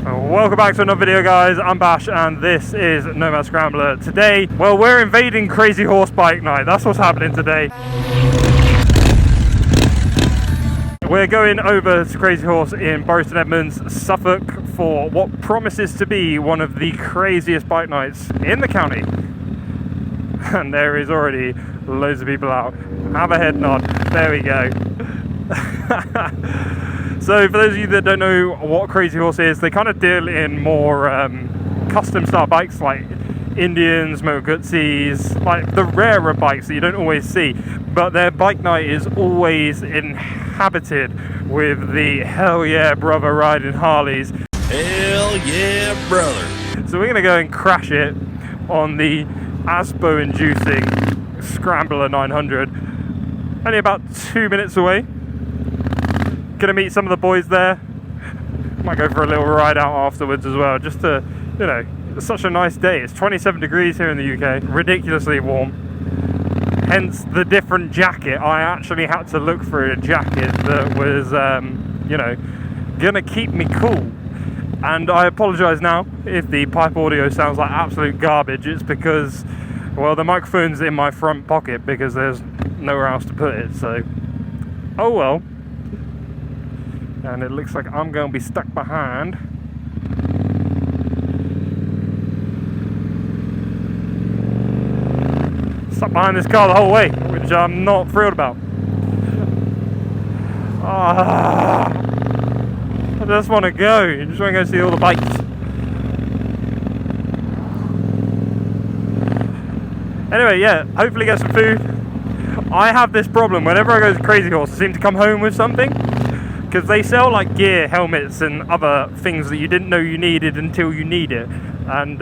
Welcome back to another video, guys. I'm Bash and this is Nomad Scrambler. Today, well, we're invading Krazy Horse Bike night. That's what's happening today. We're going over to Krazy Horse in Barstow, Edmonds, Suffolk for what promises to be one of the craziest bike nights in the county. And there is already loads of people out. Have a head nod. There we go. So for those of you that don't know what Krazy Horse is, they kind of deal in more custom style bikes like Indians, Moto Guzzi's, like the rarer bikes that you don't always see. But their bike night is always inhabited with the hell yeah brother riding Harleys. Hell yeah brother. So we're going to go and crash it on the Aspo inducing Scrambler 900. Only about 2 minutes away. Gonna meet some of the boys there. Might go for a little ride out afterwards as well, just to, you know, it's such a nice day. It's 27 degrees here in the UK, ridiculously warm. Hence the different jacket. I actually had to look for a jacket that was, you know, gonna keep me cool. And I apologise now if the pipe audio sounds like absolute garbage. It's because, well, the microphone's in my front pocket because there's nowhere else to put it, so oh well. And it looks like I'm going to be stuck behind. Stuck behind this car the whole way, which I'm not thrilled about. I just want to go. I just want to go see all the bikes. Anyway, yeah, hopefully get some food. I have this problem. Whenever I go to Krazy Horse, I seem to come home with something. Because they sell like gear, helmets and other things that you didn't know you needed until you need it. And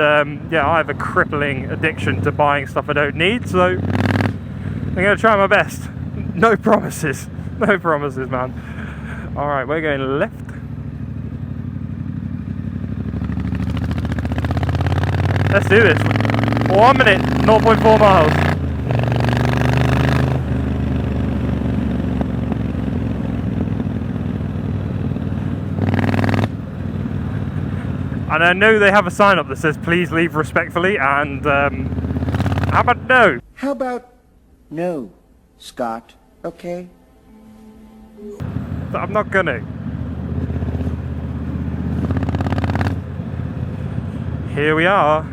yeah, I have a crippling addiction to buying stuff I don't need, so I'm going to try my best. No promises. No promises, man. Alright, we're going left. Let's do this. 1 minute, 0.4 miles. And I know they have a sign up that says please leave respectfully, and how about no? How about no, Scott, okay? I'm not gonna. Here we are.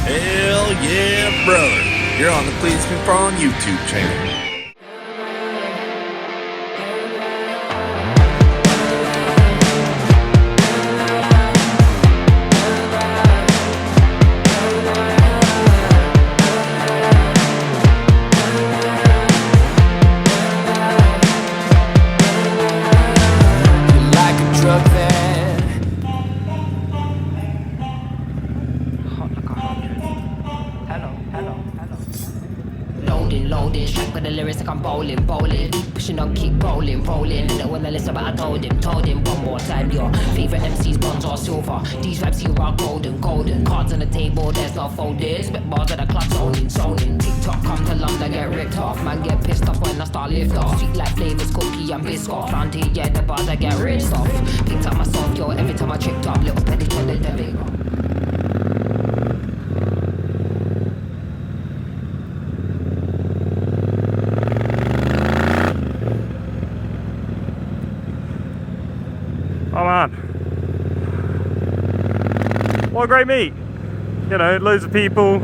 Hell yeah brother. You're on the Please Confirm YouTube channel. Loaded, strapped with the lyrics like I'm bowling. Pushing on, keep rolling. And then when I listen, but I told him one more time. Your favorite MCs, bronze or silver. These raps here are golden. Cards on the table, there's no folded. Spit bars at the club, zoning. TikTok come to London, get ripped off. Man get pissed off when I start lift off. Sweet like flavors, cookie and biscuit. Round here, yeah, the bars I get ripped off. Picked up myself, yo, every time I tripped up. Little penny to the devil. Oh man, what a great meet. You know, loads of people,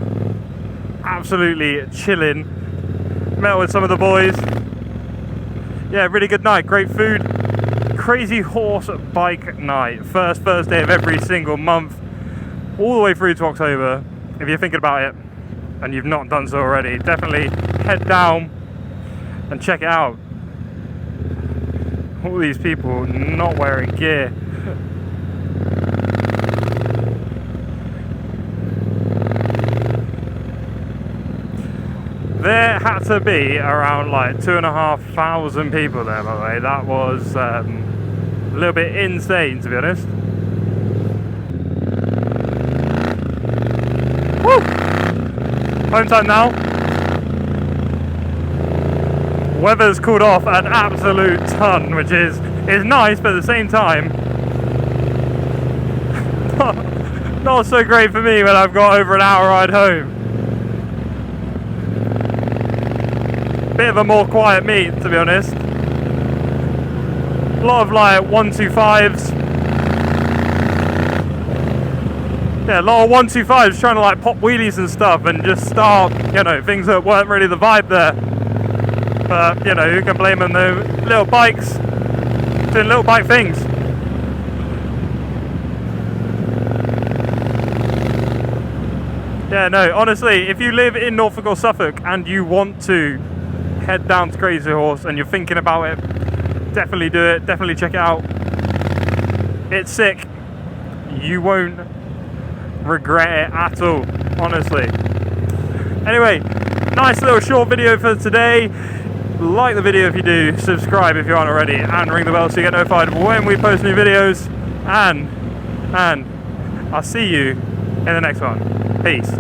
absolutely chilling. Met with some of the boys. Yeah, really good night, great food. Krazy Horse Bike night, first Thursday of every single month, all the way through to October. If you're thinking about it and you've not done so already, definitely head down and check it out. all these people not wearing gear. There had to be around like 2,500 people there, by the way. That was a little bit insane, to be honest. Woo! Home time now. Weather's cooled off an absolute ton, which is nice, but at the same time, not so great for me when I've got over an hour ride home. Bit of a more quiet meet, to be honest. A lot of like 125s. Yeah, a lot of 125s trying to like pop wheelies and stuff and just start, you know, things that weren't really the vibe there. But, you know, who can blame them? The little bikes doing little bike things. Yeah, no, honestly, if you live in Norfolk or Suffolk and you want to head down to Krazy Horse and you're thinking about it, definitely do it, definitely check it out. It's sick. You won't regret it at all, honestly. Anyway, nice little short video for today. Like the video if you do, subscribe if you aren't already, and ring the bell so you get notified when we post new videos. And I'll see you in the next one. Peace.